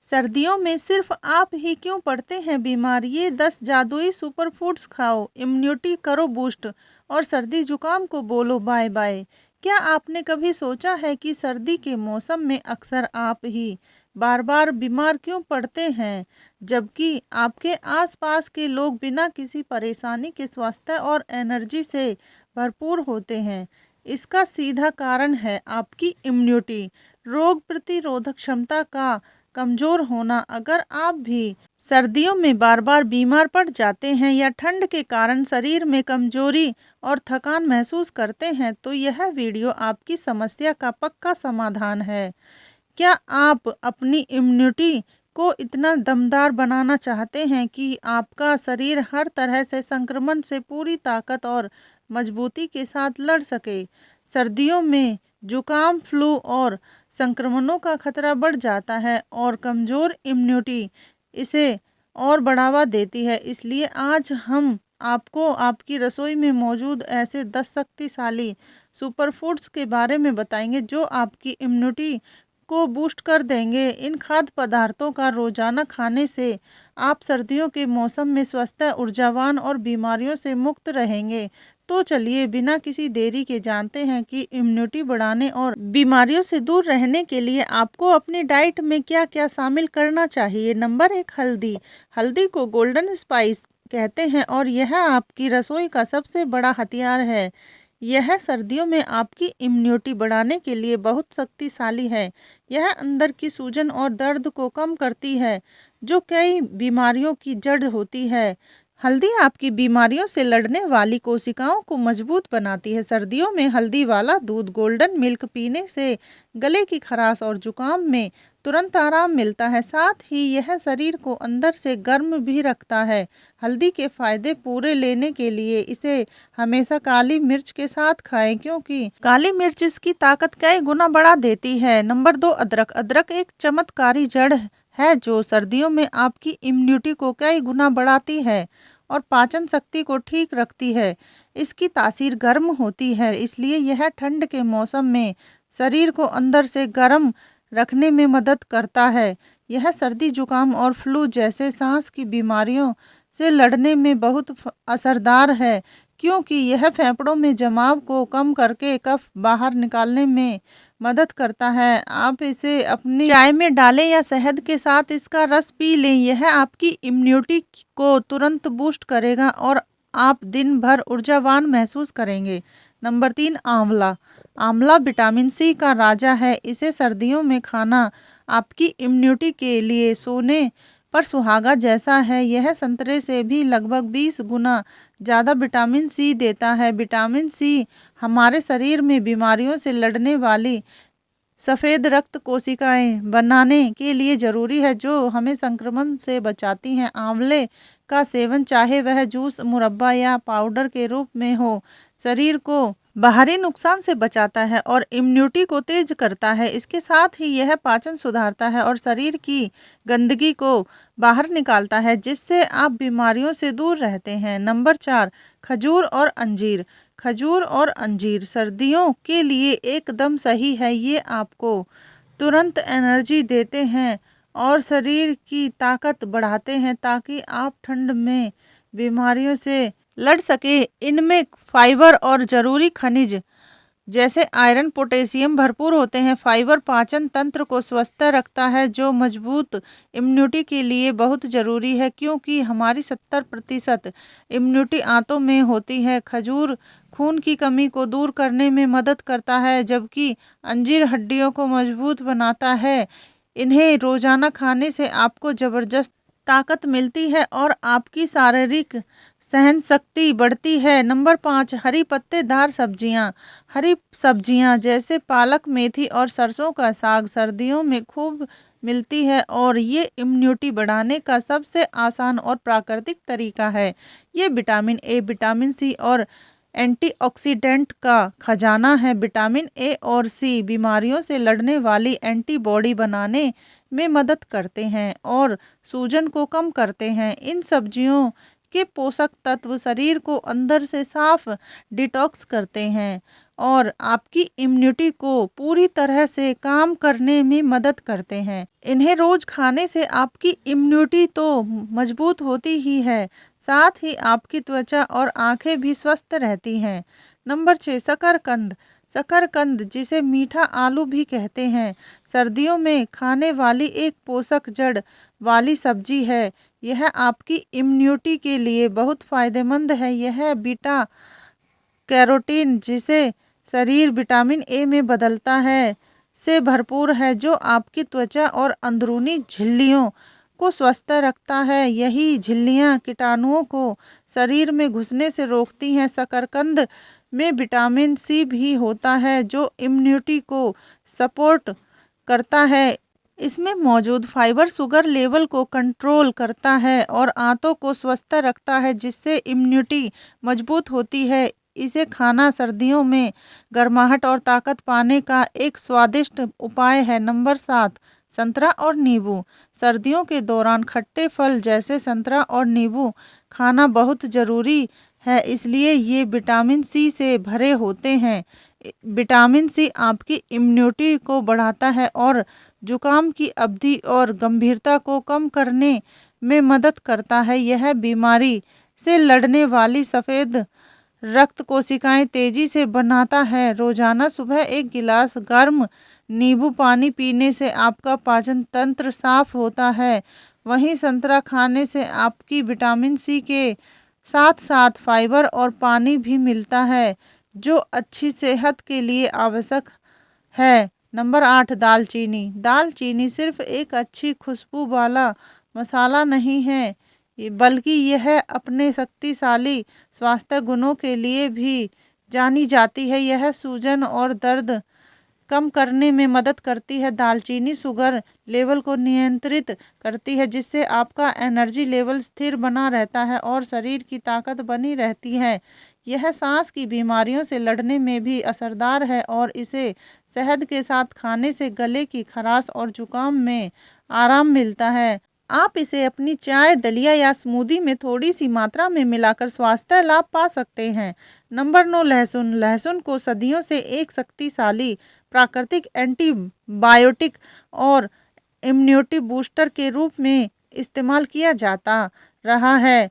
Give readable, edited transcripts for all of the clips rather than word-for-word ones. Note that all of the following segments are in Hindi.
सर्दियों में सिर्फ आप ही क्यों पड़ते हैं बीमार? ये 10 जादुई सुपर फूड्स खाओ, इम्यूनिटी करो बूस्ट और सर्दी जुकाम को बोलो बाय बाय। क्या आपने कभी सोचा है कि सर्दी के मौसम में अक्सर आप ही बार बार बीमार क्यों पड़ते हैं, जबकि आपके आसपास के लोग बिना किसी परेशानी के स्वस्थ और एनर्जी से भरपूर होते हैं? इसका सीधा कारण है आपकी इम्यूनिटी, रोग प्रतिरोधक क्षमता का कमजोर होना। अगर आप भी सर्दियों में बार बार बीमार पड़ जाते हैं या ठंड के कारण शरीर में कमजोरी और थकान महसूस करते हैं, तो यह वीडियो आपकी समस्या का पक्का समाधान है। क्या आप अपनी इम्यूनिटी को इतना दमदार बनाना चाहते हैं कि आपका शरीर हर तरह से संक्रमण से पूरी ताकत और मजबूती के साथ लड़ सके? सर्दियों में जुकाम, फ्लू और संक्रमणों का खतरा बढ़ जाता है और कमज़ोर इम्यूनिटी इसे और बढ़ावा देती है। इसलिए आज हम आपको आपकी रसोई में मौजूद ऐसे 10 शक्तिशाली सुपर फूड्स के बारे में बताएंगे जो आपकी इम्यूनिटी को बूस्ट कर देंगे। इन खाद्य पदार्थों का रोजाना खाने से आप सर्दियों के मौसम में स्वस्थ, ऊर्जावान और बीमारियों से मुक्त रहेंगे। तो चलिए बिना किसी देरी के जानते हैं कि इम्यूनिटी बढ़ाने और बीमारियों से दूर रहने के लिए आपको अपनी डाइट में क्या क्या शामिल करना चाहिए। नंबर 1, हल्दी। हल्दी को गोल्डन स्पाइस कहते हैं और यह आपकी रसोई का सबसे बड़ा हथियार है। यह सर्दियों में आपकी इम्यूनिटी बढ़ाने के लिए बहुत शक्तिशाली है। यह अंदर की सूजन और दर्द को कम करती है, जो कई बीमारियों की जड़ होती है। हल्दी आपकी बीमारियों से लड़ने वाली कोशिकाओं को मजबूत बनाती है। सर्दियों में हल्दी वाला दूध, गोल्डन मिल्क पीने से गले की खराश और जुकाम में तुरंत आराम मिलता है। साथ ही यह शरीर को अंदर से गर्म भी रखता है। हल्दी के फायदे पूरे लेने के लिए इसे हमेशा काली मिर्च के साथ खाएं, क्योंकि काली मिर्च इसकी ताकत कई गुना बढ़ा देती है। नंबर 2, अदरक। अदरक एक चमत्कारी जड़ है जो सर्दियों में आपकी इम्यूनिटी को कई गुना बढ़ाती है और पाचन शक्ति को ठीक रखती है। इसकी तासीर गर्म होती है, इसलिए यह ठंड के मौसम में शरीर को अंदर से गर्म रखने में मदद करता है। यह सर्दी, जुकाम और फ्लू जैसे सांस की बीमारियों से लड़ने में बहुत असरदार है, क्योंकि यह फेफड़ों में जमाव को कम करके कफ बाहर निकालने में मदद करता है। आप इसे अपनी चाय में डालें या शहद के साथ इसका रस पी लें। यह आपकी इम्यूनिटी को तुरंत बूस्ट करेगा और आप दिन भर ऊर्जावान महसूस करेंगे। नंबर 3, आंवला। आंवला विटामिन सी का राजा है। इसे सर्दियों में खाना आपकी इम्यूनिटी के लिए सोने पर सुहागा जैसा है। यह संतरे से भी लगभग 20 गुना ज़्यादा विटामिन सी देता है। विटामिन सी हमारे शरीर में बीमारियों से लड़ने वाली सफ़ेद रक्त कोशिकाएं बनाने के लिए ज़रूरी है, जो हमें संक्रमण से बचाती हैं। आंवले का सेवन, चाहे वह जूस, मुरब्बा या पाउडर के रूप में हो, शरीर को बाहरी नुकसान से बचाता है और इम्यूनिटी को तेज करता है। इसके साथ ही यह पाचन सुधारता है और शरीर की गंदगी को बाहर निकालता है, जिससे आप बीमारियों से दूर रहते हैं। नंबर 4, खजूर और अंजीर। खजूर और अंजीर सर्दियों के लिए एकदम सही है। ये आपको तुरंत एनर्जी देते हैं और शरीर की ताकत बढ़ाते हैं, ताकि आप ठंड में बीमारियों से लड़ सके। इनमें फाइबर और ज़रूरी खनिज जैसे आयरन, पोटेशियम भरपूर होते हैं। फाइबर पाचन तंत्र को स्वस्थ रखता है, जो मजबूत इम्यूनिटी के लिए बहुत ज़रूरी है, क्योंकि हमारी 70% इम्यूनिटी आंतों में होती है। खजूर खून की कमी को दूर करने में मदद करता है, जबकि अंजीर हड्डियों को मजबूत बनाता है। इन्हें रोजाना खाने से आपको ज़बरदस्त ताकत मिलती है और आपकी शारीरिक सहन शक्ति बढ़ती है। नंबर 5, हरी पत्तेदार सब्जियां। हरी सब्जियां जैसे पालक, मेथी और सरसों का साग सर्दियों में खूब मिलती है और ये इम्यूनिटी बढ़ाने का सबसे आसान और प्राकृतिक तरीका है। ये विटामिन ए, विटामिन सी और एंटीऑक्सीडेंट का खजाना है। विटामिन ए और सी बीमारियों से लड़ने वाली एंटीबॉडी बनाने में मदद करते हैं और सूजन को कम करते हैं। इन सब्जियों के पोषक तत्व शरीर को अंदर से साफ डिटॉक्स करते हैं और आपकी इम्यूनिटी को पूरी तरह से काम करने में मदद करते हैं। इन्हें रोज खाने से आपकी इम्यूनिटी तो मजबूत होती ही है, साथ ही आपकी त्वचा और आंखें भी स्वस्थ रहती हैं। नंबर 6, शकरकंद। शकरकंद, जिसे मीठा आलू भी कहते हैं, सर्दियों में खाने वाली एक पोषक जड़ वाली सब्जी है। यह आपकी इम्यूनिटी के लिए बहुत फायदेमंद है। यह बीटा कैरोटीन, जिसे शरीर विटामिन ए में बदलता है, से भरपूर है, जो आपकी त्वचा और अंदरूनी झिल्लियों को स्वस्थ रखता है। यही झिल्लियां कीटाणुओं को शरीर में घुसने से रोकती हैं। शकरकंद में विटामिन सी भी होता है, जो इम्यूनिटी को सपोर्ट करता है। इसमें मौजूद फाइबर शुगर लेवल को कंट्रोल करता है और आंतों को स्वस्थ रखता है, जिससे इम्यूनिटी मजबूत होती है। इसे खाना सर्दियों में गर्माहट और ताकत पाने का एक स्वादिष्ट उपाय है। नंबर 7, संतरा और नींबू। सर्दियों के दौरान खट्टे फल जैसे संतरा और नींबू खाना बहुत ज़रूरी है, इसलिए ये विटामिन सी से भरे होते हैं। विटामिन सी आपकी इम्यूनिटी को बढ़ाता है और जुकाम की अवधि और गंभीरता को कम करने में मदद करता है। यह बीमारी से लड़ने वाली सफ़ेद रक्त कोशिकाएं तेजी से बनाता है। रोजाना सुबह एक गिलास गर्म नींबू पानी पीने से आपका पाचन तंत्र साफ होता है। वहीं संतरा खाने से आपकी विटामिन सी के साथ साथ फाइबर और पानी भी मिलता है, जो अच्छी सेहत के लिए आवश्यक है। नंबर 8, दालचीनी। दालचीनी सिर्फ एक अच्छी खुशबू वाला मसाला नहीं है, बल्कि यह अपने शक्तिशाली स्वास्थ्य गुणों के लिए भी जानी जाती है। यह सूजन और दर्द कम करने में मदद करती है। दालचीनी शुगर लेवल को नियंत्रित करती है, जिससे आपका एनर्जी लेवल स्थिर बना रहता है और शरीर की ताकत बनी रहती है। यह सांस की बीमारियों से लड़ने में भी असरदार है और इसे शहद के साथ खाने से गले की खराश और जुकाम में आराम मिलता है। आप इसे अपनी चाय, दलिया या स्मूदी में थोड़ी सी मात्रा में मिलाकर स्वास्थ्य लाभ पा सकते हैं। नंबर 9, लहसुन। लहसुन को सदियों से एक शक्तिशाली प्राकृतिक एंटीबायोटिक और इम्यूनिटी बूस्टर के रूप में इस्तेमाल किया जाता रहा है।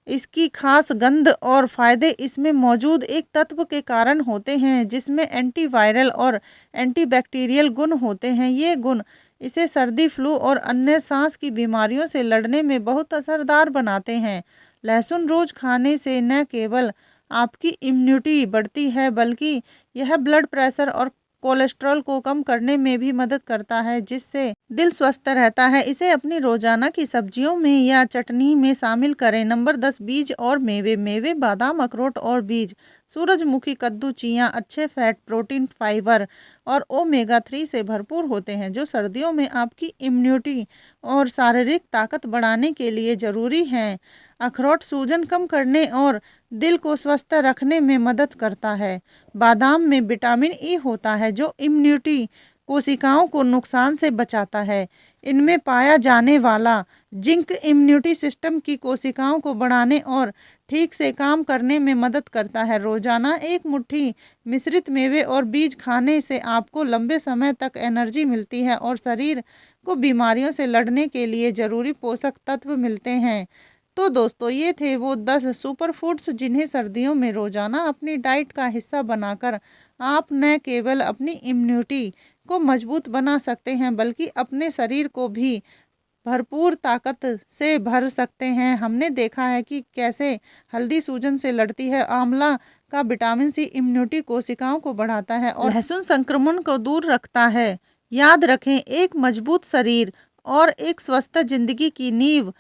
इसकी खास गंध और फायदे इसमें मौजूद एक तत्व के कारण होते हैं, जिसमें एंटीवायरल और एंटीबैक्टीरियल गुण होते हैं। ये गुण इसे सर्दी, फ्लू और अन्य सांस की बीमारियों से लड़ने में बहुत असरदार बनाते हैं। लहसुन रोज खाने से न केवल आपकी इम्यूनिटी बढ़ती है, बल्कि यह ब्लड प्रेशर और कोलेस्ट्रॉल को कम करने में भी मदद करता है, जिससे दिल स्वस्थ रहता है। इसे अपनी रोजाना की सब्जियों में या चटनी में शामिल करें। नंबर 10, बीज और मेवे। मेवे बादाम, अखरोट और बीज, सूरजमुखी, कद्दू, चिया अच्छे फैट, प्रोटीन, फाइबर और ओमेगा 3 से भरपूर होते हैं, जो सर्दियों में आपकी इम्यूनिटी और शारीरिक ताकत बढ़ाने के लिए ज़रूरी हैं। अखरोट सूजन कम करने और दिल को स्वस्थ रखने में मदद करता है। बादाम में विटामिन ई होता है, जो इम्यूनिटी कोशिकाओं को नुकसान से बचाता है। इनमें पाया जाने वाला जिंक इम्यूनिटी सिस्टम की कोशिकाओं को बढ़ाने और ठीक से काम करने में मदद करता है। रोजाना एक मुट्ठी मिश्रित मेवे और बीज खाने से आपको लंबे समय तक एनर्जी मिलती है और शरीर को बीमारियों से लड़ने के लिए ज़रूरी पोषक तत्व मिलते हैं। तो दोस्तों, ये थे वो 10 सुपर फूड्स जिन्हें सर्दियों में रोजाना अपनी डाइट का हिस्सा बनाकर आप न केवल अपनी इम्यूनिटी को मजबूत बना सकते हैं, बल्कि अपने शरीर को भी भरपूर ताकत से भर सकते हैं। हमने देखा है कि कैसे हल्दी सूजन से लड़ती है, आंवला का विटामिन सी इम्यूनिटी कोशिकाओं को बढ़ाता है और लहसुन संक्रमण को दूर रखता है। याद रखें, एक मजबूत शरीर और एक स्वस्थ जिंदगी की नींव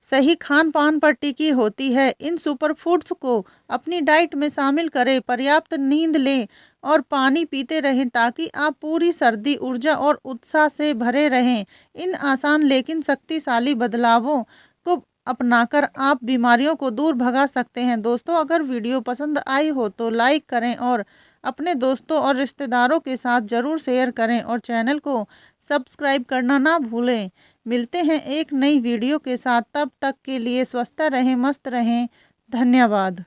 सही खान पान पर टिकी होती है। इन सुपर फूड्स को अपनी डाइट में शामिल करें, पर्याप्त नींद लें और पानी पीते रहें, ताकि आप पूरी सर्दी ऊर्जा और उत्साह से भरे रहें। इन आसान लेकिन शक्तिशाली बदलावों को अपनाकर आप बीमारियों को दूर भगा सकते हैं। दोस्तों, अगर वीडियो पसंद आई हो तो लाइक करें और अपने दोस्तों और रिश्तेदारों के साथ ज़रूर शेयर करें और चैनल को सब्सक्राइब करना ना भूलें। मिलते हैं एक नई वीडियो के साथ, तब तक के लिए स्वस्थ रहें, मस्त रहें। धन्यवाद।